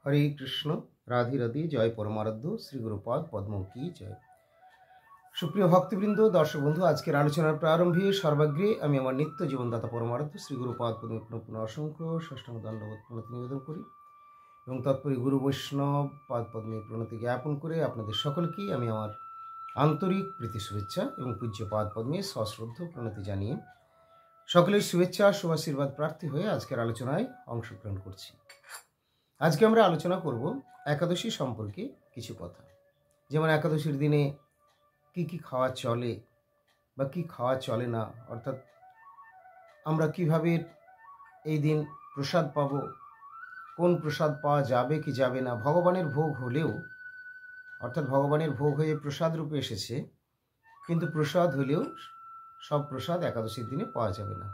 হরে কৃষ্ণ, রাধে রাধে, জয় পরমারাধ্য শ্রী গুরুপাদ পদ্ম কি জয়। সুপ্রিয় ভক্তবৃন্দ, দর্শক বন্ধু, আজকের আলোচনার প্রারম্ভে সর্বাগ্রে আমি আমার নিত্য জীবনদাতা পরমারাধ্য শ্রী গুরুপাদ পদ্ম পুনঃ অসংখ্য ষষ্ঠম দণ্ডবোধ প্রণতি নিবেদন করি এবং তৎপরে গুরু বৈষ্ণব পাদ পদ্মে প্রণতি জ্ঞাপন করে আপনাদের সকলকেই আমি আমার আন্তরিক প্রীতি শুভেচ্ছা এবং পূজ্য পাদ পদ্মে সশ্রদ্ধ প্রণতি জানিয়ে সকলের শুভেচ্ছা শুভাশীর্বাদ প্রার্থী হয়ে আজকের আলোচনায় অংশগ্রহণ করছি। আজকে আমরা আলোচনা করব একাদশী সম্পর্কে কিছু কথা। যেমন একাদশীর দিনে কি কি খাওয়া চলে বা কি খাওয়া চলে না, অর্থাৎ আমরা কিভাবে এই দিন প্রসাদ পাব, কোন প্রসাদ পাওয়া যাবে কি যাবে না। ভগবানের ভোগ হলেও, অর্থাৎ ভগবানের ভোগ হয়ে প্রসাদ রূপে এসেছে, কিন্তু প্রসাদ হলেও সব প্রসাদ একাদশীর দিনে পাওয়া যাবে না।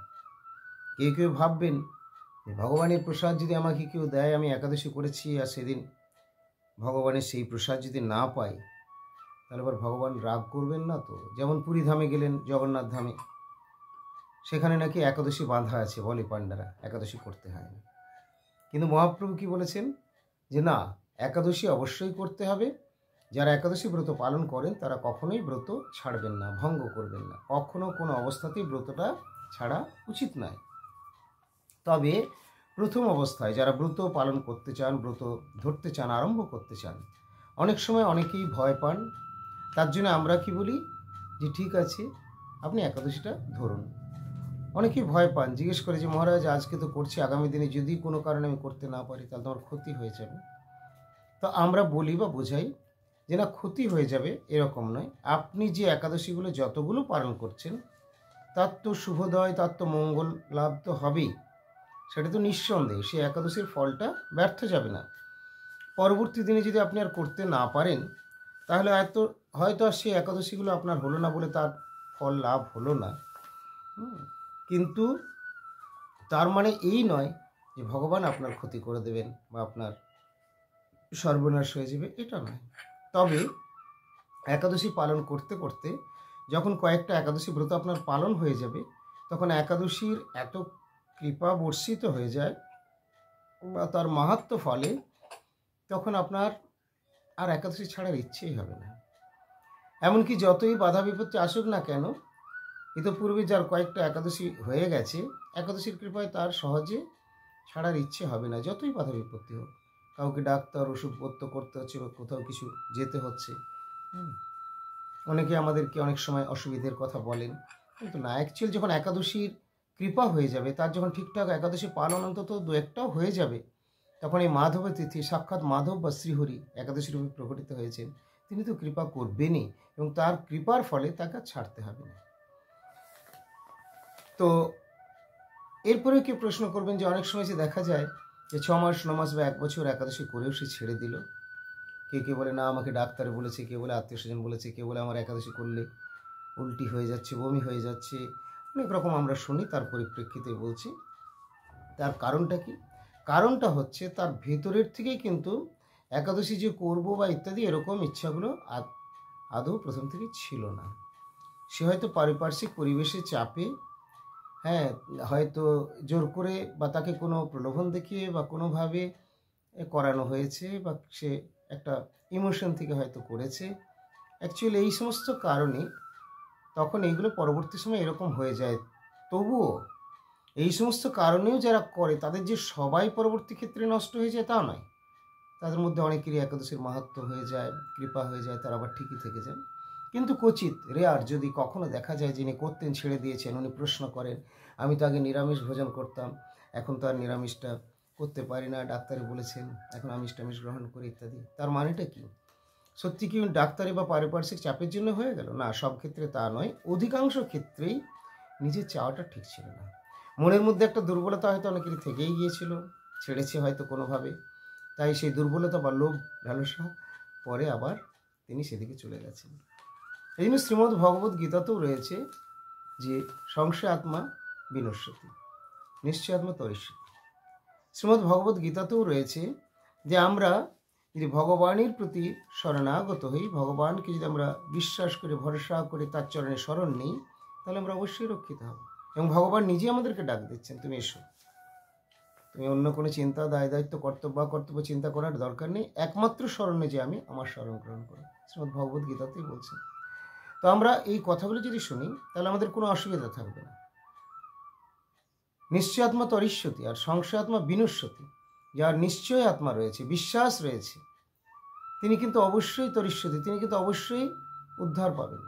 কেউ কেউ ভাববেন ভগবানের প্রসাদ যদি আমাকে কেউ দেয়, আমি একাদশী করেছি আর সেদিন ভগবানের সেই প্রসাদ যদি না পাই, তাহলে আবার ভগবান রাগ করবেন না তো? যেমন পুরী ধামে গেলেন, জগন্নাথ ধামে, সেখানে নাকি একাদশী বাঁধা আছে, বলে পাণ্ডারা একাদশী করতে হয় না। কিন্তু মহাপ্রভু কি বলেছেন যে না, একাদশী অবশ্যই করতে হবে। যারা একাদশী ব্রত পালন করেন তারা কখনোই ব্রত ছাড়বেন না, ভঙ্গ করবেন না, কখনো কোনো অবস্থাতেই ব্রতটা ছাড়া উচিত নয়। তবে প্রথম অবস্থায় যারা ব্রত পালন করতে চান, ব্রত ধরতে চান, আরম্ভ করতে চান, অনেক সময় অনেকেই ভয় পান। তার জন্য আমরা কি বলি যে ঠিক আছে, আপনি একাদশীটা ধরুন। অনেকেই ভয় পান, জিজ্ঞেস করে যে মহারাজ আজকে তো করছি, আগামী দিনে যদি কোনো কারণে আমি করতে না পারি তাহলে তোমার ক্ষতি হয়ে যাবে। তো আমরা বলি বা বোঝাই যে না, ক্ষতি হয়ে যাবে এরকম নয়। আপনি যে একাদশীগুলো যতগুলো পালন করছেন তার তো শুভোদয়, তার তো মঙ্গল লাভ তো হবেই, সেটা তো নিঃসন্দেহে। সেই একাদশীর ফলটা ব্যর্থ যাবে না। পরবর্তী দিনে যদি আপনি আর করতে না পারেন, তাহলে হয়তো আর সেই একাদশীগুলো আপনার হলো না বলে তার ফল লাভ হলো না। কিন্তু তার মানে এই নয় যে ভগবান আপনার ক্ষতি করে দেবেন বা আপনার সর্বনাশ হয়ে যাবে, এটা নয়। তবে একাদশী পালন করতে করতে যখন কয়েকটা একাদশী ব্রত আপনার পালন হয়ে যাবে, তখন একাদশীর এত কৃপা বর্ষিত হয়ে যায় বা তার মাহাত্ম্য ফলে তখন আপনার আর একাদশী ছাড়ার ইচ্ছেই হবে না। এমনকি যতই বাধা বিপত্তি আসুক না কেন, ইতপূর্বে যার কয়েকটা একাদশী হয়ে গেছে, একাদশীর কৃপায় তার সহজে ছাড়ার ইচ্ছে হবে না, যতই বাধা বিপত্তি হোক। কাউকে ডাক্তার ওষুধপত্র করতে হচ্ছে বা কোথাও কিছু যেতে হচ্ছে। অনেকে আমাদেরকে অনেক সময় অসুবিধের কথা বলেন, কিন্তু না, অ্যাকচুয়ালি যখন একাদশীর কৃপা হয়ে যাবে, তার যখন ঠিকঠাক একাদশী পালন অন্তত দু একটাও হয়ে যাবে, তখন এই মাধবের তিথি, সাক্ষাৎ মাধব বা শ্রীহরি একাদশী রূপে প্রকটিত হয়েছেন, তিনি তো কৃপা করবেনই এবং তার কৃপার ফলে তাকে ছাড়তে হবে না। তো এরপরে কেউ প্রশ্ন করবেন যে অনেক সময় যে দেখা যায় যে 6 মাস 9 মাস বা 1 বছর একাদশী করেও সে ছেড়ে দিল। কে বলে না আমাকে ডাক্তার বলেছে, কে বলে আত্মীয় স্বজন বলেছে, কে বলে আমার একাদশী করলে উল্টি হয়ে যাচ্ছে, বমি হয়ে যাচ্ছে, অনেক রকম আমরা শুনি। তার পরিপ্রেক্ষিতে বলছি, তার কারণটা কি? কারণটা হচ্ছে তার ভেতরের থেকেই কিন্তু একাদশী যে করব বা ইত্যাদি এরকম ইচ্ছাগুলো আদৌ প্রথম থেকেই ছিল না। সে হয়তো পারিপার্শ্বিক পরিবেশের চাপে, হয়তো জোর করে বা তাকে কোনো প্রলোভন দেখিয়ে বা কোনোভাবে করানো হয়েছে, বা সে একটা ইমোশন থেকে হয়তো করেছে। অ্যাকচুয়ালি এই সমস্ত কারণে তখন এইগুলো পরবর্তী সময় এরকম হয়ে যায়। তবুও এই সমস্ত কারণেও যারা করে তাদের যে সবাই পরবর্তী ক্ষেত্রে নষ্ট হয়ে যায় তা নয়। তাদের মধ্যে অনেকেরই একাদশীর মাহাত্ম্য হয়ে যায়, কৃপা হয়ে যায়, তারা আবার ঠিকই থেকে যান। কিন্তু ক্বচিৎ, রেয়ার, যদি কখনো দেখা যায় যিনি করতেন ছেড়ে দিয়েছেন, উনি প্রশ্ন করেন আমি তো আগে নিরামিষ ভোজন করতাম, এখন তো আর নিরামিষটা করতে পারি না, ডাক্তারে বলেছেন এখন আমিষ টামিষ গ্রহণ করি ইত্যাদি। তার মানেটা কি? সত্যি কি ডাক্তারি বা পারিপার্শ্বিক চাপের জন্য হয়ে গেল? না, সব ক্ষেত্রে তা নয়। অধিকাংশ ক্ষেত্রেই নিজের চাওয়াটা ঠিক ছিল না। মনের মধ্যে একটা দুর্বলতা হয়তো অনেকেরই থেকেই গিয়েছিল, ছেড়েছে হয়তো কোনোভাবে, তাই সেই দুর্বলতা বা লোভ লালসা পরে আবার তিনি সেদিকে চলে গেছেন। এই জন্য শ্রীমদ্ ভগবদ্ গীতাতেও রয়েছে যে সংশয় আত্মা বিনশ্যতি, নিশ্চয় আত্মা তরিষ্যতি। শ্রীমদ্ ভগবদ্ গীতাতেও রয়েছে যে আমরা যদি ভগবানের প্রতি শরণাগত হই, ভগবানকে যদি আমরা বিশ্বাস করে ভরসা করে তার চরণে শরণ নিই, তাহলে আমরা অবশ্যই রক্ষিত হব। এবং ভগবান নিজে আমাদেরকে ডাক দিচ্ছেন, তুমি এসো। তুমি অন্য কোনো চিন্তা, দায় দায়িত্ব, কর্তব্য চিন্তা করার দরকার নেই। একমাত্র স্মরণে যে আমি আমার স্মরণ গ্রহণ করো, শ্রীমদ্ ভগবদ্ গীতাতেই বলছেন। তো আমরা এই কথাগুলো যদি শুনি তাহলে আমাদের কোনো অসুবিধা থাকবে না। নিশ্চয় আত্মা তরিষ্যতি, আর সংশয় আত্মা বিনশ্যতি। যার নিশ্চয় আত্মা রয়েছে, বিশ্বাস রয়েছে, তিনি কিন্তু অবশ্যই তরিষ্যতি, তিনি কিন্তু অবশ্যই উদ্ধার পাবেন।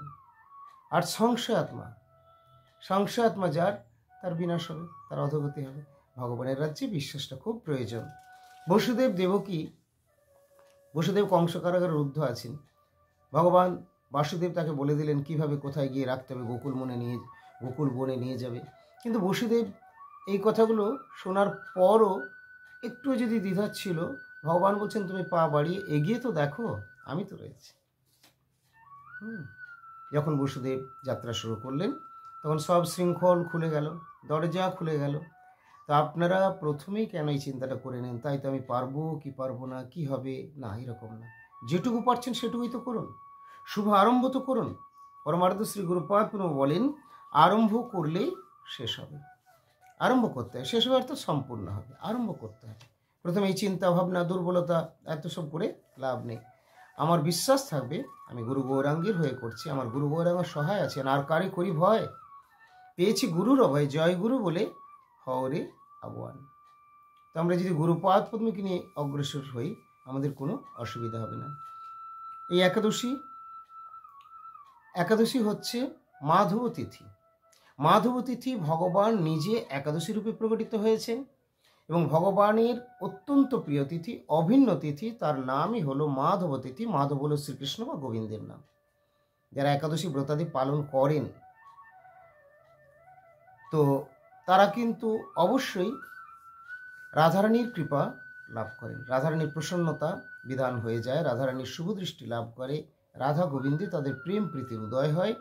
আর সংশয় আত্মা যার, তার বিনাশ হবে, তার অধোগতি হবে। ভগবানের রাজ্যে বিশ্বাসটা খুব প্রয়োজন। বসুদেব কংস কারাগারে রুদ্ধ আছেন। ভগবান বাসুদেব তাকে বলে দিলেন কিভাবে কোথায় গিয়ে রাখতে হবে, গোকুল বনে নিয়ে যাবে। কিন্তু বসুদেব এই কথাগুলো শোনার পরও একটু যদি দ্বিধা ছিল, ভগবান বলছেন তুমি পা বাড়িয়ে এগিয়ে তো দেখো, আমি তো রয়েছি। যখন বসুদেব যাত্রা শুরু করলেন তখন সব শৃঙ্খল খুলে গেল, দরজা খুলে গেল। তো আপনারা প্রথমেই কেন এই চিন্তাটা করে নেন, তাই তো আমি পারবো কি পারবো না, কি হবে না, এরকম না। যেটুকু পারছেন সেটুকুই তো করুন, শুভ আরম্ভ তো করুন। পরমার্থ শ্রী গুরুপাদ বলেন, আরম্ভ করলেই শেষ হবে। আরম্ভ করতে হয়, শেষ হবে অর্থাৎ সম্পূর্ণ হবে। আরম্ভ করতে হবে। প্রথমে এই চিন্তা ভাবনা, দুর্বলতা, এত সব করে লাভ নেই। আমার বিশ্বাস থাকবে আমি গুরু গৌরাঙ্গের হয়ে করছি, আমার গুরু গৌরাঙ্গের সহায় আছেন, আর কারে করি ভয়, পেয়েছি গুরুর অভয়, জয় গুরু বলে হরে আহ্বান। তো আমরা যদি গুরুপাদ পদ্মকে নিয়ে অগ্রসর হই, আমাদের কোনো অসুবিধা হবে না। এই একাদশী হচ্ছে মাধব তিথি। মাধব তিথি ভগবান নিজে একাদশী রূপে প্রকটিত হয়েছেন এবং ভগবানের অত্যন্ত প্রিয় তিথি, অভিন্ন তিথি, তার নামই হলো মাধব তিথি। মাধব হল শ্রীকৃষ্ণ বা গোবিন্দের নাম। যারা একাদশী ব্রতাদি পালন করেন তো তারা কিন্তু অবশ্যই রাধারানীর কৃপা লাভ করেন, রাধারানীর প্রসন্নতা বিধান হয়ে যায়, রাধারানীর শুভদৃষ্টি লাভ করে, রাধা গোবিন্দে তাদের প্রেম প্রীতির উদয় হয়।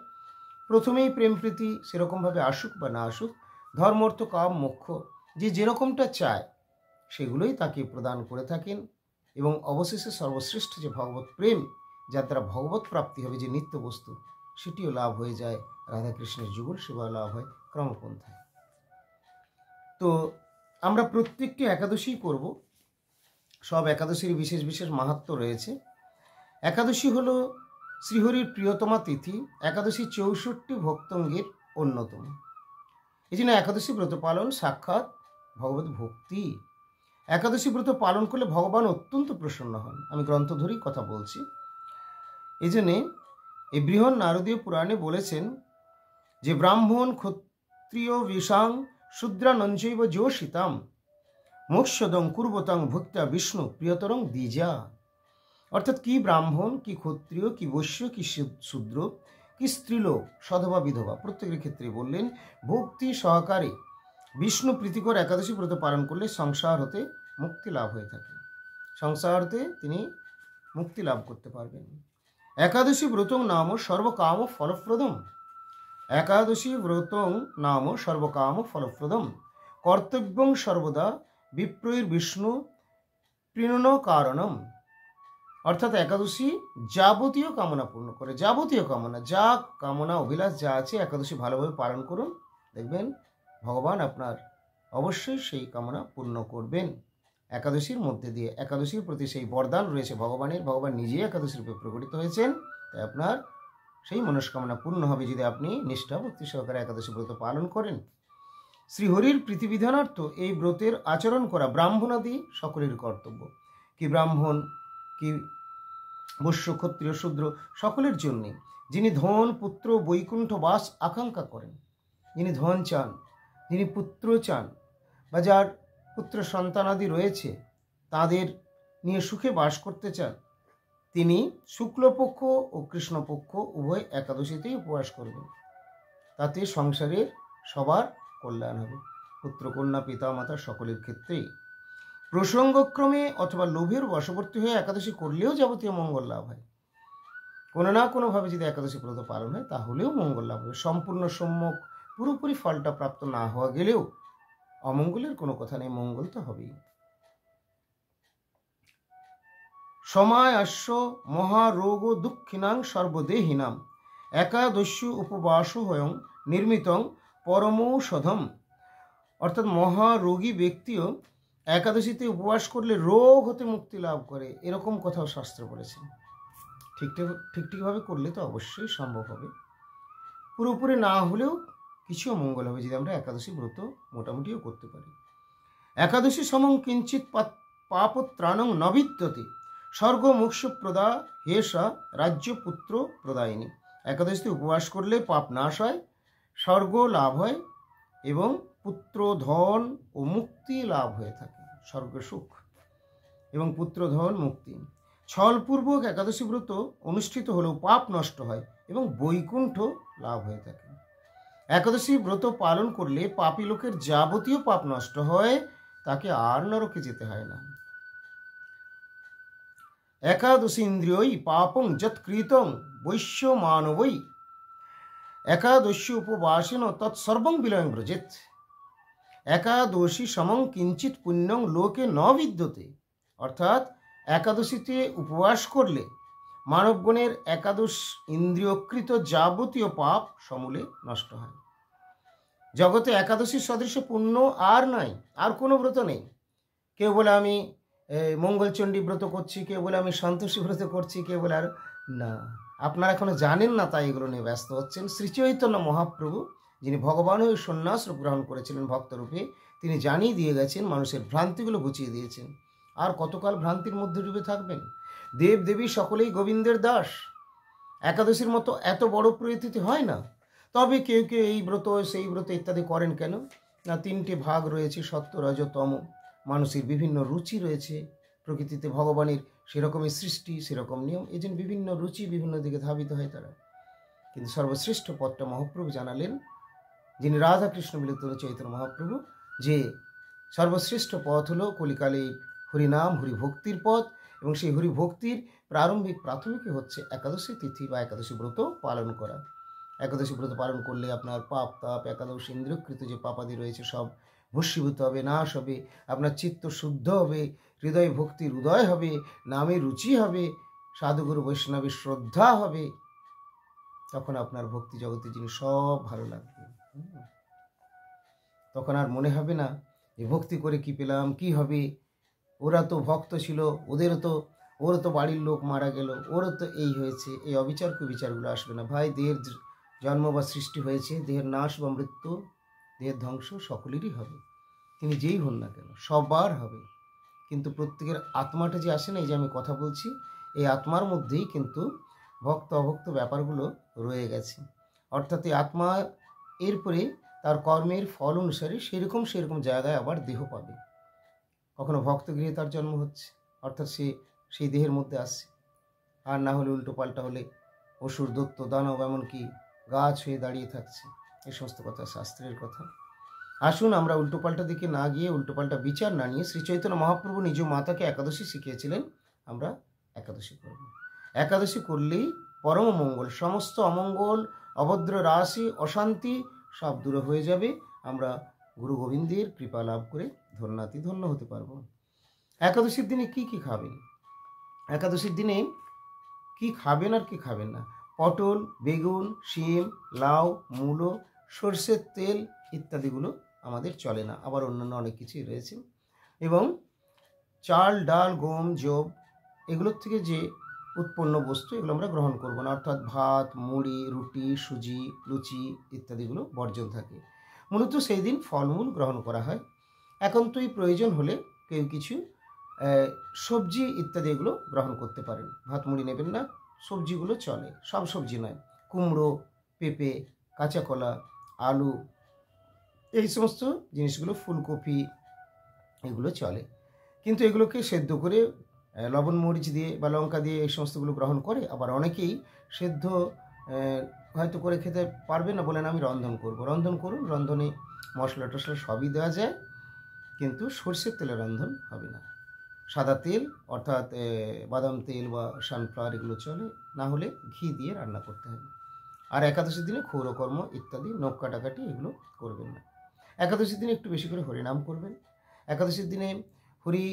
প্রথমেই প্রেম প্রীতি সেরকমভাবে আসুক বা না আসুক, ধর্ম অর্থ কাম মোক্ষ যে যেরকমটা চায় সেগুলোই তাকে প্রদান করে থাকেন। এবং অবশেষে সর্বশ্রেষ্ঠ যে ভগবত প্রেম, যার দ্বারা ভগবত প্রাপ্তি হবে, যে নিত্য বস্তু, সেটিও লাভ হয়ে যায়। রাধাকৃষ্ণের যুগল সেবা লাভ হয় ক্রমপন্থায়। তো আমরা প্রত্যেকটি একাদশী করব। সব একাদশীর বিশেষ বিশেষ মাহাত্ম্য রয়েছে। একাদশী হলো শ্রীহরির প্রিয়তমা তিথি, একাদশী 64 ভক্তঙ্গের অন্যতম। এই জন্য একাদশী ব্রত পালন সাক্ষাৎ ভগবত ভক্তি। একাদশী ব্রত পালন করলে ভগবান অত্যন্ত প্রসন্ন হন। আমি গ্রন্থ ধরেই কথা বলছি। এই জন্যে এই বৃহৎ নারদীয় পুরাণে বলেছেন যে ব্রাহ্মণ ক্ষত্রিয় বিষাং শূদ্রানঞ্চৈব যোষিতাম মোক্ষদং কুর্বতাং ভক্ত্যা বিষ্ণু প্রিয়তরং দ্বিজা। অর্থাৎ কি ব্রাহ্মণ, কি ক্ষত্রিয়, কি বৈশ্য, কি শূদ্র, কি স্ত্রীলোক, সধবা বিধবা, প্রত্যেকের ক্ষেত্রে বললেন ভক্তি সহকারে বিষ্ণু প্রীতিকর একাদশী ব্রত পালন করলে সংসার হতে মুক্তি লাভ হয়ে থাকে। সংসার হতে তিনি মুক্তি লাভ করতে পারবেন। একাদশী ব্রতং নাম সর্বকাম ফলপ্রদম। একাদশী ব্রতং নাম সর্বকাম ফলপ্রদম কর্তব্যং সর্বদা বিপ্রৈর বিষ্ণু প্রিণন কারণম। অর্থাৎ একাদশী যাবতীয় কামনা পূর্ণ করে, যাবতীয় কামনা, যা কামনা অভিলাষ যা আছে একাদশী ভালোভাবে পালন করুন, দেখবেন ভগবান আপনার অবশ্যই সেই কামনা পূর্ণ করবেন। একাদশীর মধ্যে দিয়ে একাদশীর প্রতি সেই বরদান রয়েছে ভগবানের, ভগবান নিজেই একাদশী রূপে প্রকটিত হয়েছেন। তাই আপনার সেই মনস্কামনা পূর্ণ হবে যদি আপনি নিষ্ঠা ভক্তি সহকারে একাদশী ব্রত পালন করেন। শ্রীহরির প্রীতিবিধানার্থ এই ব্রতের আচরণ করা ব্রাহ্মণাদি সকলের কর্তব্য। কি ব্রাহ্মণ, কি বৈশ্য, ক্ষত্রিয়, শূদ্র, সকলের জন্যে। যিনি ধন পুত্র বৈকুণ্ঠ বাস আকাঙ্ক্ষা করেন, যিনি ধন চান, যিনি পুত্র চান, বা যার পুত্র সন্তানাদি রয়েছে তাদের নিয়ে সুখে বাস করতে চান, তিনি শুক্লপক্ষ ও কৃষ্ণপক্ষ উভয় একাদশীতেই উপবাস করবেন। তাতে সংসারের সবার কল্যাণ হবে, পুত্র কন্যা পিতা মাতা সকলের ক্ষেত্রেই। প্রসঙ্গক্রমে অথবা লোভের বশবর্তী হয়ে একাদশী করলেও যাবতীয় মঙ্গল লাভ হয়। কোনো না কোনোভাবে যদি একাদশী ব্রত পালন হয় তাহলেও মঙ্গল লাভ হবে। সম্পূর্ণ সম্যক পুরোপুরি ফলটা প্রাপ্ত না হওয়া গেলেও অমঙ্গলের কোনো কথা নেই, মঙ্গল তো হবেই। সময় আস্য মহারোগ দুঃখিনাং সর্বদেহিনাম একাদশী উপবাস হয়ং নির্মিতং পরমৌষধম। অর্থাৎ মহারোগী ব্যক্তিও একাদশীতে উপবাস করলে রোগ হতে মুক্তি লাভ করে, এরকম কথাও শাস্ত্র বলেছেন। ঠিকভাবে করলে তো অবশ্যই সম্ভব হবে, পুরোপুরি না হলেও কিছু মঙ্গল হবে যদি আমরা একাদশী ব্রত মোটামুটিও করতে পারি। একাদশী সমং কিঞ্চিৎ পাপত্রাণং নবিদ্যতে স্বর্গ মোক্ষ প্রদা হেসা রাজ্য পুত্র প্রদায়িনী। একাদশীতে উপবাস করলে পাপ নাশ হয়, স্বর্গ লাভ হয় এবং পুত্র ধন ও মুক্তি লাভ হয়ে থাকে। স্বর্গ সুখ এবং পুত্র ধন মুক্তি। ছলপূর্বক একাদশী ব্রত অনুষ্ঠিত হলেও পাপ নষ্ট হয় এবং বৈকুণ্ঠ লাভ হয়ে থাকে। একাদশী ব্রত পালন করলে পাপী লোকের যাবতীয় পাপ নষ্ট হয়, তাকে আর নরকে যেতে হয় না। একাদশী ইন্দ্রিয়ই পাপং যৎকৃতং বৈশ্য মানবৈ একাদশী উপবাসেন তৎসর্বং বিলয়ং ব্রজেত। একাদশী সমং কিঞ্চিৎ পুণ্যং লোকে ন বিদ্যতে। অর্থাৎ একাদশীতে উপবাস করলে মানবগণের একাদশ ইন্দ্রিয়কৃত যাবতীয় পাপ সমূলে নষ্ট হয়। জগতে একাদশীর সদৃশ পুণ্য আর নাই, আর কোনো ব্রত নেই। কেউ বলে আমি মঙ্গলচণ্ডী ব্রত করছি, কেউ বলে আমি সন্তোষী ব্রত করছি, কেউ বলে আর না, আপনারা এখনো জানেন না তাই এগুলো নিয়ে ব্যস্ত হচ্ছেন। শ্রীচৈতন্য মহাপ্রভু যিনি ভগবান হয়ে সন্ন্যাস রূপ গ্রহণ করেছিলেন ভক্তরূপে, তিনি জানিয়ে দিয়ে গেছেন, মানুষের ভ্রান্তিগুলো গুছিয়ে দিয়েছেন। আর কতকাল ভ্রান্তির মধ্যে ডুবে থাকবেন? দেব দেবী সকলেই গোবিন্দের দাস। একাদশীর মতো এত বড় প্রীতি হয় না। তবে কেউ কেউ এই ব্রত সেই ব্রত ইত্যাদি করেন কেন না, তিনটে ভাগ রয়েছে, সত্য রজ তম। মানুষের বিভিন্ন রুচি রয়েছে, প্রকৃতিতে ভগবানের সেরকমই সৃষ্টি, সেরকম নিয়ম, এই জন্য বিভিন্ন রুচি বিভিন্ন দিকে ধাবিত হয় তারা। কিন্তু সর্বশ্রেষ্ঠ পথটা মহাপ্রভু জানালেন, যিনি রাধাকৃষ্ণ মিলিত চৈতন্য মহাপ্রভু, যে সর্বশ্রেষ্ঠ পথ হলো কলিকালে হরিনাম হরিভক্তির পথ, এবং সেই হরিভক্তির প্রাথমিকই হচ্ছে একাদশী তিথি বা একাদশী ব্রত পালন করা। একাদশী ব্রত পালন করলে আপনার পাপ তাপ একাদশ ইন্দ্রিয়কৃত যে পাপাদি রয়েছে সব ভস্মীভূত হবে, নাশ হবে, আপনার চিত্ত শুদ্ধ হবে, হৃদয় ভক্তির উদয় হবে, নামে রুচি হবে, সাধুগুরু বৈষ্ণবের শ্রদ্ধা হবে, তখন আপনার ভক্তি জগতে যিনি সব ভালো লাগবে। তখন আর মনে হবে না যে ভক্তি করে কি পেলাম, কি হবে, ওরা তো ভক্ত ছিল, ওর তো বাড়ির লোক মারা গেল, ওরও তো এই হয়েছে, এই অবিচার কুবিচারগুলো আসবে না। ভাই, দেহের জন্ম বা সৃষ্টি হয়েছে, দেহের নাশ বা মৃত্যু, দেহের ধ্বংস সকলেরই হবে, তিনি যেই হন না কেন সবার হবে। কিন্তু প্রত্যেকের আত্মাটা যে আসে না, এই যে আমি কথা বলছি, এই আত্মার মধ্যেই কিন্তু ভক্ত অভক্ত ব্যাপারগুলো রয়ে গেছে। অর্থাৎ এই আত্মা এরপরে তার কর্মের ফল অনুসারে সেরকম জায়গায় আবার দেহ পাবে। কখনো ভক্তগৃহে তার জন্ম হচ্ছে, অর্থাৎ সে সেই দেহের মধ্যে আসছে, আর না হলে উল্টো পাল্টা হলে অসুর দত্ত দানব এমনকি গাছ হয়ে দাঁড়িয়ে থাকছে। এই সমস্ত কথা শাস্ত্রের কথা। আসুন আমরা উল্টোপাল্টা দিকে না গিয়ে, উল্টোপাল্টা বিচার না নিয়ে, শ্রী চৈতন্য মহাপ্রভু নিজ মাতাকে একাদশী শিখিয়েছিলেন, আমরা একাদশী করব। একাদশী করলেই পরম মঙ্গল, সমস্ত অমঙ্গল, অভদ্র রাশি, অশান্তি সব দূর হয়ে যাবে। আমরা গুরু গোবিন্দের কৃপা লাভ করে ধন্যাতি ধন্য হতে পারবো। একাদশীর দিনে কি কি খাবেন? একাদশীর দিনে কি খাবেন আর কি খাবেন না? পটল, বেগুন, শিম, লাউ, মূলো, সর্ষের তেল ইত্যাদিগুলো আমাদের চলে না, আবার অন্যান্য অনেক কিছুই রয়েছে। এবং চাল, ডাল, গম, যব এগুলোর থেকে যে উৎপন্ন বস্তু, এগুলো আমরা গ্রহণ করব না। অর্থাৎ ভাত, মুড়ি, রুটি, সুজি, লুচি ইত্যাদিগুলো বর্জন থাকে। মূলত সেই দিন ফলমূল গ্রহণ করা হয়। একান্তই প্রয়োজন হলে কেউ কিছু সবজি ইত্যাদি এগুলো গ্রহণ করতে পারেন। ভাত মুড়ি নেবেন না, সবজিগুলো চলে, সব সবজি নয়, কুমড়ো, পেঁপে, কাঁচা কলা, আলু, এই সমস্ত জিনিসগুলো, ফুলকপি এগুলো চলে। কিন্তু এগুলোকে সেদ্ধ করে লবণ মরিচ দিয়ে বা লঙ্কা দিয়ে এই সমস্তগুলো গ্রহণ করে। আবার অনেকেই সেদ্ধ হয়তো করে খেতে পারবে না, বলেন আমি রন্ধন করব। রন্ধন করুন, রন্ধনে মশলা টশলা সবই দেওয়া যায়, কিন্তু সর্ষের তেলে রন্ধন হবে না। সাদা তেল অর্থাৎ বাদাম তেল বা সানফ্লাওয়ার এগুলো চলে, না হলে ঘি দিয়ে রান্না করতে হবে। আর একাদশীর দিনে ক্ষৌরকর্ম ইত্যাদি নখ কাটাকাটি এগুলো করবেন না। একাদশীর দিনে একটু বেশি করে হরিনাম করবেন। একাদশীর দিনে হরি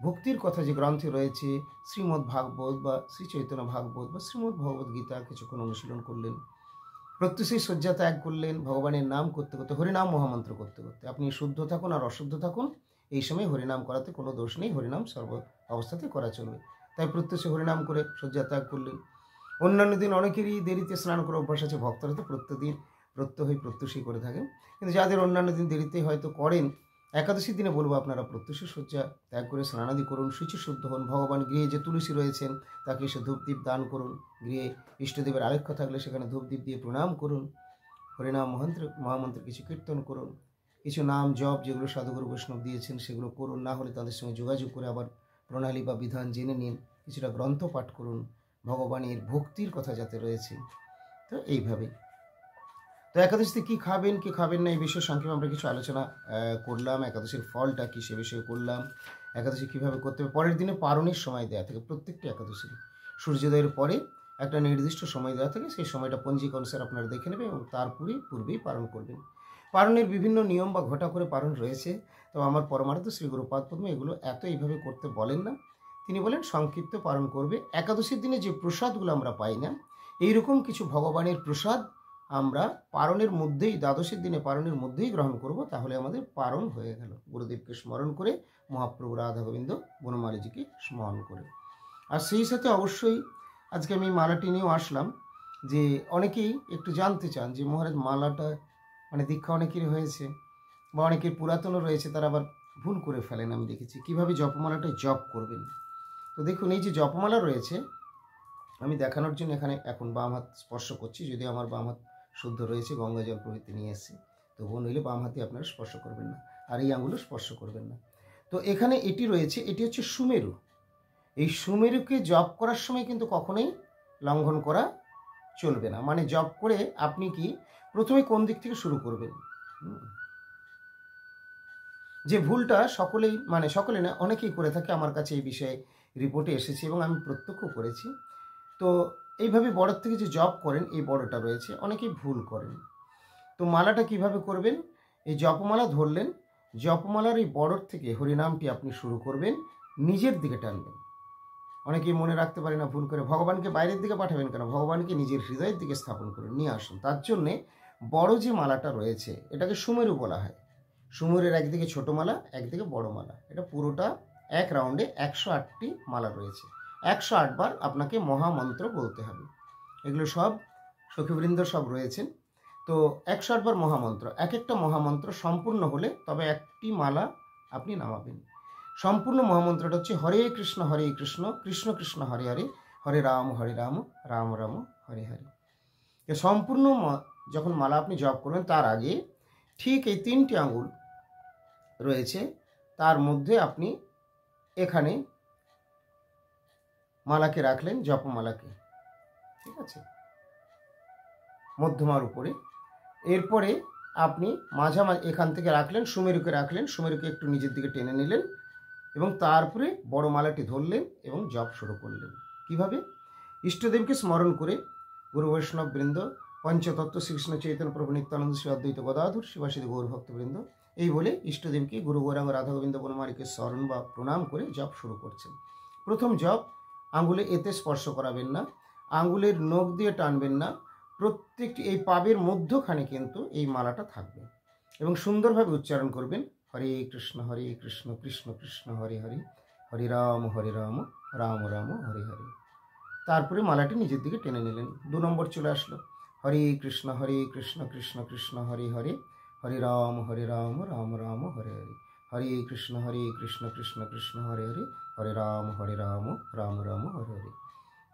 ভক্তির কথা যে গ্রন্থে রয়েছে, শ্রীমদ্ ভাগবত বা শ্রী চৈতন্য ভাগবত বা শ্রীমদ্ ভগবত গীতা কিছুক্ষণ অনুশীলন করলেন, প্রত্যুষেই শয্যা ত্যাগ করলেন, ভগবানের নাম করতে করতে, হরিনাম মহামন্ত্র করতে করতে। আপনি শুদ্ধ থাকুন আর অশুদ্ধ থাকুন, এই সময় হরিনাম করাতে কোনো দোষ নেই, হরিনাম সর্ব অবস্থাতে করা চলবে। তাই প্রত্যুষে হরিনাম করে শয্যা ত্যাগ করলেন। অন্যান্য দিন অনেকেরই দেরিতে স্নান করে অভ্যাস আছে, ভক্তরা তো প্রত্যুষই করে থাকেন, কিন্তু যাদের অন্যান্য দিন দেরিতে হয়তো করেন, একাদশীর দিনে বলবো আপনারা প্রত্যুষে শয্যা ত্যাগ করে স্নানাদি করুন, শুচিশুদ্ধ হন। ভগবান গৃহে যে তুলসী রয়েছেন তাকে এসে ধূপদীপ দান করুন। গৃহে ইষ্টদেবের আলেখ্য থাকলে সেখানে ধূপদীপ দিয়ে প্রণাম করুন। হরিনাম মহামন্ত্র কিছু কীর্তন করুন, কিছু নাম জপ যেগুলো সাধুগুরু বৈষ্ণব দিয়েছেন সেগুলো করুন। না হলে তাদের সঙ্গে যোগাযোগ করে আবার প্রণালী বা বিধান জেনে নিন। কিছুটা গ্রন্থ পাঠ করুন, ভগবানের ভক্তির কথা যাতে রয়েছে। তো এইভাবে তো একাদশীতে কী খাবেন কী খাবেন না এই বিষয়ে সংক্ষেপে আমরা কিছু আলোচনা করলাম। একাদশীর ফলটা কী সে বিষয়ে করলাম। একাদশী কীভাবে করতে হবে, পরের দিনে পারণের সময় দেওয়া থাকে প্রত্যেকটি একাদশী। সূর্যোদয়ের পরে একটা নির্দিষ্ট সময় দেওয়া থাকে, সেই সময়টা পঞ্জিকা অনুসারে আপনারা দেখে নেবেন এবং তার পূর্বেই পালন করবেন। পালনের বিভিন্ন নিয়ম বা ঘটা করে পালন রয়েছে, তো আমার পরমার্থ শ্রী গুরুপাদ পদ্ম এগুলো এইভাবে করতে বলেন না। তিনি বলেন সংক্ষিপ্ত পালন করবে। একাদশীর দিনে যে প্রসাদগুলো আমরা পাই না, এইরকম কিছু ভগবানের প্রসাদ আমরা পারণের মধ্যেই, দ্বাদশীর দিনে পারণের মধ্যেই গ্রহণ করব, তাহলে আমাদের পারণ হয়ে গেল। গুরুদেবকে স্মরণ করে, মহাপ্রভু রাধা গোবিন্দ বনমালীজিকে স্মরণ করে। আর সেই সাথে অবশ্যই আজকে আমি মালাটি নিয়েও আসলাম, যে অনেকেই একটু জানতে চান যে মহারাজ মালাটা দীক্ষা অনেকেরই হয়েছে বা অনেকের পুরাতনও রয়েছে, তারা আবার ভুল করে ফেলেন। আমি দেখেছি কীভাবে জপমালাটা জপ করবেন। তো দেখুন, এই যে জপমালা রয়েছে, আমি দেখানোর জন্য এখানে এখন বাম হাত স্পর্শ করছি, যদি আমার বাম হাত শুদ্ধ রয়েছে, গঙ্গা জল প্রভৃতি নিয়ে এসেছি, তবুও নইলে বাম হাতে আপনারা স্পর্শ করবেন না, আর এই আঙুলও স্পর্শ করবেন না। তো এখানে এটি রয়েছে, এটি হচ্ছে সুমেরু। এই সুমেরুকে জপ করার সময় কিন্তু কখনোই লঙ্ঘন করা চলবে না। জপ করে আপনি কি প্রথমে কোন দিক থেকে শুরু করবেন, যে ভুলটা সকলে না, অনেকেই করে থাকে। আমার কাছে এই বিষয়ে রিপোর্টে এসেছে এবং আমি প্রত্যক্ষ করেছি। তো এইভাবে বড়োর থেকে যে জপ করেন, এই বড়টা রয়েছে, অনেকেই ভুল করেন। তো মালাটা কিভাবে করবেন, এই জপমালা ধরলেন, জপমালার এই বড়োর থেকে হরিনামটি আপনি শুরু করবেন, নিজের দিকে টানবেন। অনেকেই মনে রাখতে পারে না, ভুল করে ভগবানকে বাইরের দিকে পাঠাবেন কেন, ভগবানকে নিজের হৃদয়ের দিকে স্থাপন করে নিয়ে আসুন। তার জন্যে বড় যে মালাটা রয়েছে এটাকে সুমেরু বলা হয়। সুমেরুর একদিকে ছোট মালা, একদিকে বড় মালা, এটা পুরোটা এক রাউন্ডে 108টি মালা রয়েছে। 108 বার আপনাকে মহামন্ত্র বলতে হবে। এগুলো সব সখীবৃন্দ সব রয়েছেন। তো 108 বার মহামন্ত্র, এক একটা মহামন্ত্র সম্পূর্ণ হলে তবে একটি মালা আপনি নামাবেন। সম্পূর্ণ মহামন্ত্রটা হচ্ছে হরে কৃষ্ণ কৃষ্ণ কৃষ্ণ হরে হরে, হরে রাম রাম রাম হরে হরে। সম্পূর্ণ যখন মালা আপনি জপ করবেন, তার আগে ঠিক এই 3টি আঙ্গুল রয়েছে, তার মধ্যে আপনি এখানে মালাকে রাখলেন, জপমালাকে, ঠিক আছে, মধ্যমার উপরে। এরপরে আপনি মাঝামাঝি এখান থেকে রাখলেন, সুমেরুকে রাখলেন, সুমেরুকে একটু নিজের দিকে টেনে নিলেন এবং তারপরে বড় মালাটি ধরলেন এবং জপ শুরু করলেন। কিভাবে? ইষ্টদেবকে স্মরণ করে, গুরু বৈষ্ণব বৃন্দ, পঞ্চতত্ত্ব শ্রীকৃষ্ণ চৈতন্য প্রভু নিত্যানন্দ শ্রী অদ্বৈত গদাধর শিবাসিদ গৌরভক্তবৃন্দ, এই বলে ইষ্টদেবকে গুরু গৌরাঙ্গ রাধা গোবিন্দ বনমালীকে স্মরণ বা প্রণাম করে জপ শুরু করছেন। প্রথম জপ, আঙ্গুলে এতে স্পর্শ করাবেন না, আঙ্গুলের নখ দিয়ে টানবেন না, প্রত্যেকটি এই পাবের মধ্যখানে কিন্তু এই মালাটা থাকবে এবং সুন্দরভাবে উচ্চারণ করবেন, হরে কৃষ্ণ কৃষ্ণ কৃষ্ণ হরে হরে, হরে রাম রাম রাম হরে হরে। তারপরে মালাটি নিজের দিকে টেনে নিলেন। 2 নম্বর চলে আসলো, হরে কৃষ্ণ কৃষ্ণ কৃষ্ণ হরে হরে, হরে রাম রাম রাম হরে হরে, হরে কৃষ্ণ কৃষ্ণ কৃষ্ণ হরে হরে, হরে রাম রাম রাম হরে হরে।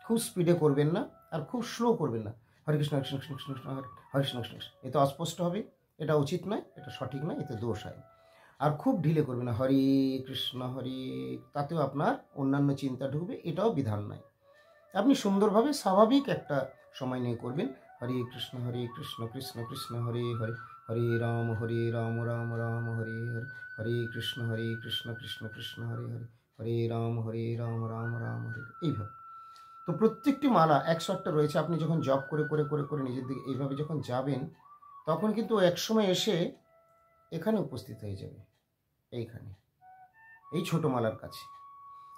খুব স্পিডে করবেন না আর খুব স্লো করবেন না, হরে কৃষ্ণ কৃষ্ণ কৃষ্ণ কৃষ্ণ হরে হরে কৃষ্ণ কৃষ্ণ, এতে অস্পষ্ট হবে, এটা উচিত নয়, এটা সঠিক নয়, এতে দোষ হয়। আর খুব ঢিলে করবেন না, হরে কৃষ্ণ তাতেও আপনার অন্যান্য চিন্তা ঢুকবে, এটাও বিধান নয়। আপনি সুন্দরভাবে স্বাভাবিক একটা সময় নিয়ে করবেন, হরে কৃষ্ণ কৃষ্ণ কৃষ্ণ হরে হরে, হরে রাম রাম রাম হরে হরে, হরে কৃষ্ণ কৃষ্ণ কৃষ্ণ হরে হরে, হরে রাম রাম রাম হরে, এইভাবে। তো প্রত্যেকটি মালা 108টা রয়েছে। আপনি যখন জপ করে করে করে করে নিজের দিকে এইভাবে যখন যাবেন, তখন কিন্তু একসময় এসে এখানে উপস্থিত হয়ে যাবে, এইখানে, এই ছোট মালার কাছে।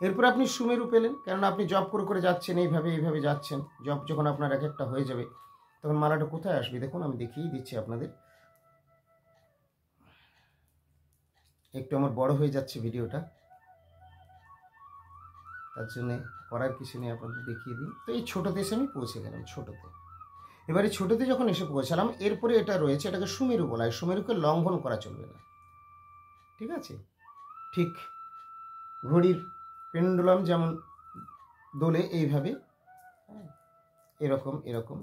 এরপর আপনি সুমেরু পেলেন, কেননা আপনি জপ করে করে যাচ্ছেন, এইভাবে যাচ্ছেন। জপ যখন আপনার এক একটা হয়ে যাবে, তখন মালাটা কোথায় আসবে দেখুন, আমি দেখিয়ে দিচ্ছি আপনাদের। একটু আমার বড় হয়ে যাচ্ছে ভিডিওটা, তার জন্য করার কিছু নেই, আপনাদের দেখিয়ে দিই। তো এই ছোটোতে এসে আমি পৌঁছে গেলাম, ছোটোতে। এবারে ছোটোতে যখন এসে পৌঁছালাম, এরপরে এটা রয়েছে, এটাকে সুমেরু বলা হয়। সুমেরুকে লঙ্ঘন করা চলবে না, ঠিক আছে? ঠিক ঘড়ির পেন্ডুলাম যেমন দোলে এইভাবে, এরকম এরকম,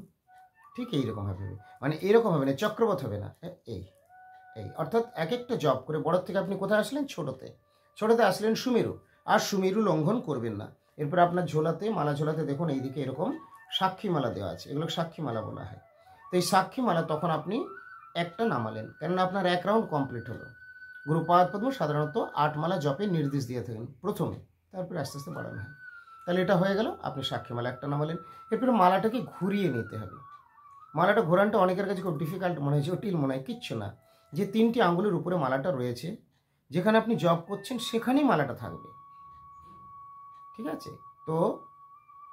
ঠিক এইরকম হবে, মানে এরকম হবে না, চক্রপথ হবে না, এই এই অর্থাৎ এক একটা জব করে বড় থেকে আপনি কোথায় আসলেন? ছোটোতে। ছোটোতে আসলেন সুমেরু, আর সুমেরু লঙ্ঘন করবেন না। এরপর আপনার ঝোলাতে, মালা ঝোলাতে দেখুন এইদিকে এরকম সাক্ষী মালা দেওয়া আছে, এগুলো সাক্ষী মালা বলা হয়। তো এই সাক্ষী মালা তখন আপনি একটা নামালেন, কেননা আপনার এক রাউন্ড কমপ্লিট হলো। গুরুপাদ পদ্ম সাধারণত 8 মালা জপের নির্দেশ দিয়ে থাকেন প্রথমে, তারপরে আস্তে আস্তে বাড়ানো হয়। তাহলে এটা হয়ে গেল, আপনি সাক্ষী মালা একটা নামালেন। এরপরে মালাটাকে ঘুরিয়ে নিতে হবে। মালাটা ঘোরানটা অনেকের কাছে খুব ডিফিকাল্ট মনে হয়, জটিল মনে হয়, কিচ্ছু না। যে 3টি আঙ্গুলের উপরে মালাটা রয়েছে, যেখানে আপনি জপ করছেন সেখানেই মালাটা থাকবে, ঠিক আছে? তো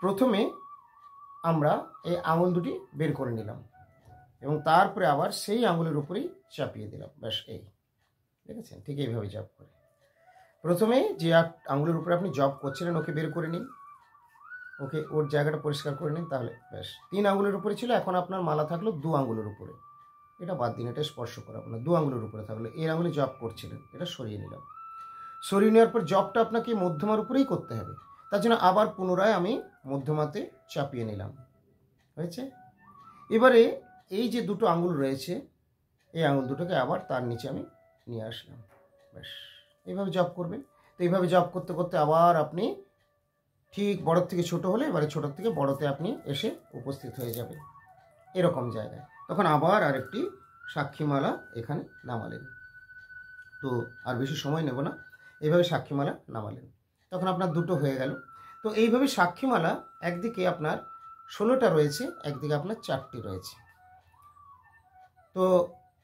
প্রথমে আমরা এই আঙুল দুটি বের করে নিলাম এবং তারপরে আবার সেই আঙুলের উপরেই চাপিয়ে দিলাম, ব্যাস এই, দেখেছেন? ঠিক এইভাবে জপ করে প্রথমে যে আঙুলের উপরে আপনি জপ করছিলেন ওকে বের করে নিন, ওকে ওর জায়গাটা পরিষ্কার করে নিন, তাহলে ব্যাস 3 আঙুলের উপরে ছিল, এখন আপনার মালা থাকলো 2 আঙুলের উপরে। এটা বাদ দিন, এটা স্পর্শ করাবো না, 2 আঙুলের উপরে থাকলো। এই আঙুলে জপ করছিলেন, এটা সরিয়ে নিলাম। সরিয়ে নেওয়ার পর জপটা আপনাকে মধ্যমার উপরেই করতে হবে, তার জন্য আবার পুনরায় আমি মধ্যমাতে চাপিয়ে নিলাম, হয়েছে? এবারে এই যে 2টো আঙুল রয়েছে, এই আঙুল দুটোকে আবার তার নিচে আমি নিয়ে আসলাম, ব্যাস এইভাবে জপ করবেন। তো এইভাবে জপ করতে করতে আবার আপনি ঠিক বড়োর থেকে ছোট হলে এবারে ছোটোর থেকে বড়োতে আপনি এসে উপস্থিত হয়ে যাবেন এরকম জায়গায়। তখন আবার আরেকটি সাক্ষীমালা এখানে নামালেন। তো আর বেশি সময় নেব না, এইভাবে সাক্ষীমালা নামালেন, তখন আপনার 2টো হয়ে গেল। তো এইভাবে সাক্ষীমালা একদিকে আপনার 16টা রয়েছে, একদিকে আপনার 4টি রয়েছে। তো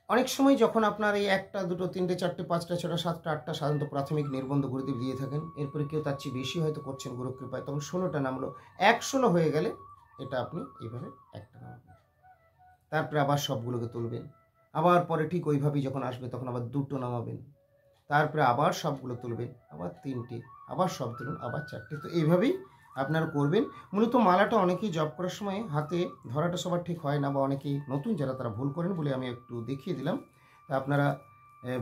অনেক সময় যখন আপনার এই 1টা 2টো 3টে 4টে 5টা 6টা 7টা 8টা সাধারণত প্রাথমিক নির্বন্ধ গুরুদেব দিয়ে থাকেন, এরপরে কেউ তার চেয়ে বেশি হয়তো করছেন গুরু কৃপায়, তখন 16টা নামলো। 116 হয়ে গেলে এটা আপনি এইভাবে একটা নামাবেন, তারপরে আবার সবগুলোকে তুলবেন, আবার পরে ঠিক ওইভাবেই যখন আসবে তখন আবার 2টো নামাবেন, তারপরে আবার সবগুলো তুলবেন, আবার 3টে, আবার সব তুলুন, আবার 4টে। তো এইভাবেই আপনারা করবেন। মূলত মালাটা অনেকেই জপ করার সময় হাতে ধরাটা সবার ঠিক হয় না, বা অনেকেই নতুন যারা তারা ভুল করেন বলে আমি একটু দেখিয়ে দিলাম। তা আপনারা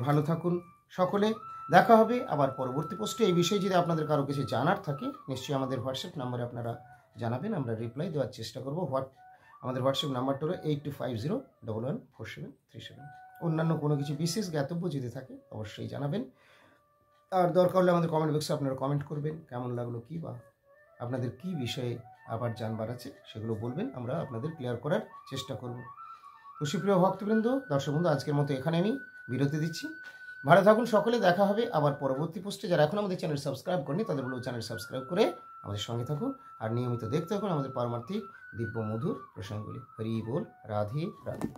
ভালো থাকুন সকলে, দেখা হবে আবার পরবর্তী পোস্টে। এই বিষয়ে যদি আপনাদের কারো কিছু জানার থাকে নিশ্চয়ই আমাদের হোয়াটসঅ্যাপ নাম্বারে আপনারা জানাবেন, আমরা রিপ্লাই দেওয়ার চেষ্টা করব। আমাদের হোয়াটসঅ্যাপ নাম্বারটা হলো 8250114737। অন্যান্য কোনো কিছু বিশেষ জ্ঞাতব্য যদি থাকে অবশ্যই জানাবেন, আর দরকার হলে আমাদের কমেন্ট বক্সে আপনারা কমেন্ট করবেন, কেমন লাগলো কী বা আপনাদের কী বিষয়ে আবার জানবার আছে সেগুলো বলবেন, আমরা আপনাদের ক্লিয়ার করার চেষ্টা করব। তো সুপ্রিয় ভক্তবৃন্দ, দর্শক বন্ধু, আজকের মতো এখানে আমি বিরতি দিচ্ছি। ভালো থাকুন সকলে, দেখা হবে আবার পরবর্তী পোস্টে। যারা এখন আমাদের চ্যানেল সাবস্ক্রাইব করেনি তাদের বলবো চ্যানেল সাবস্ক্রাইব করে আমাদের সঙ্গে থাকুন, আর নিয়মিত দেখতে থাকুন আমাদের পারমার্থিক দিব্য মধুর প্রসঙ্গগুলি। হরি বল, রাধে রাধে।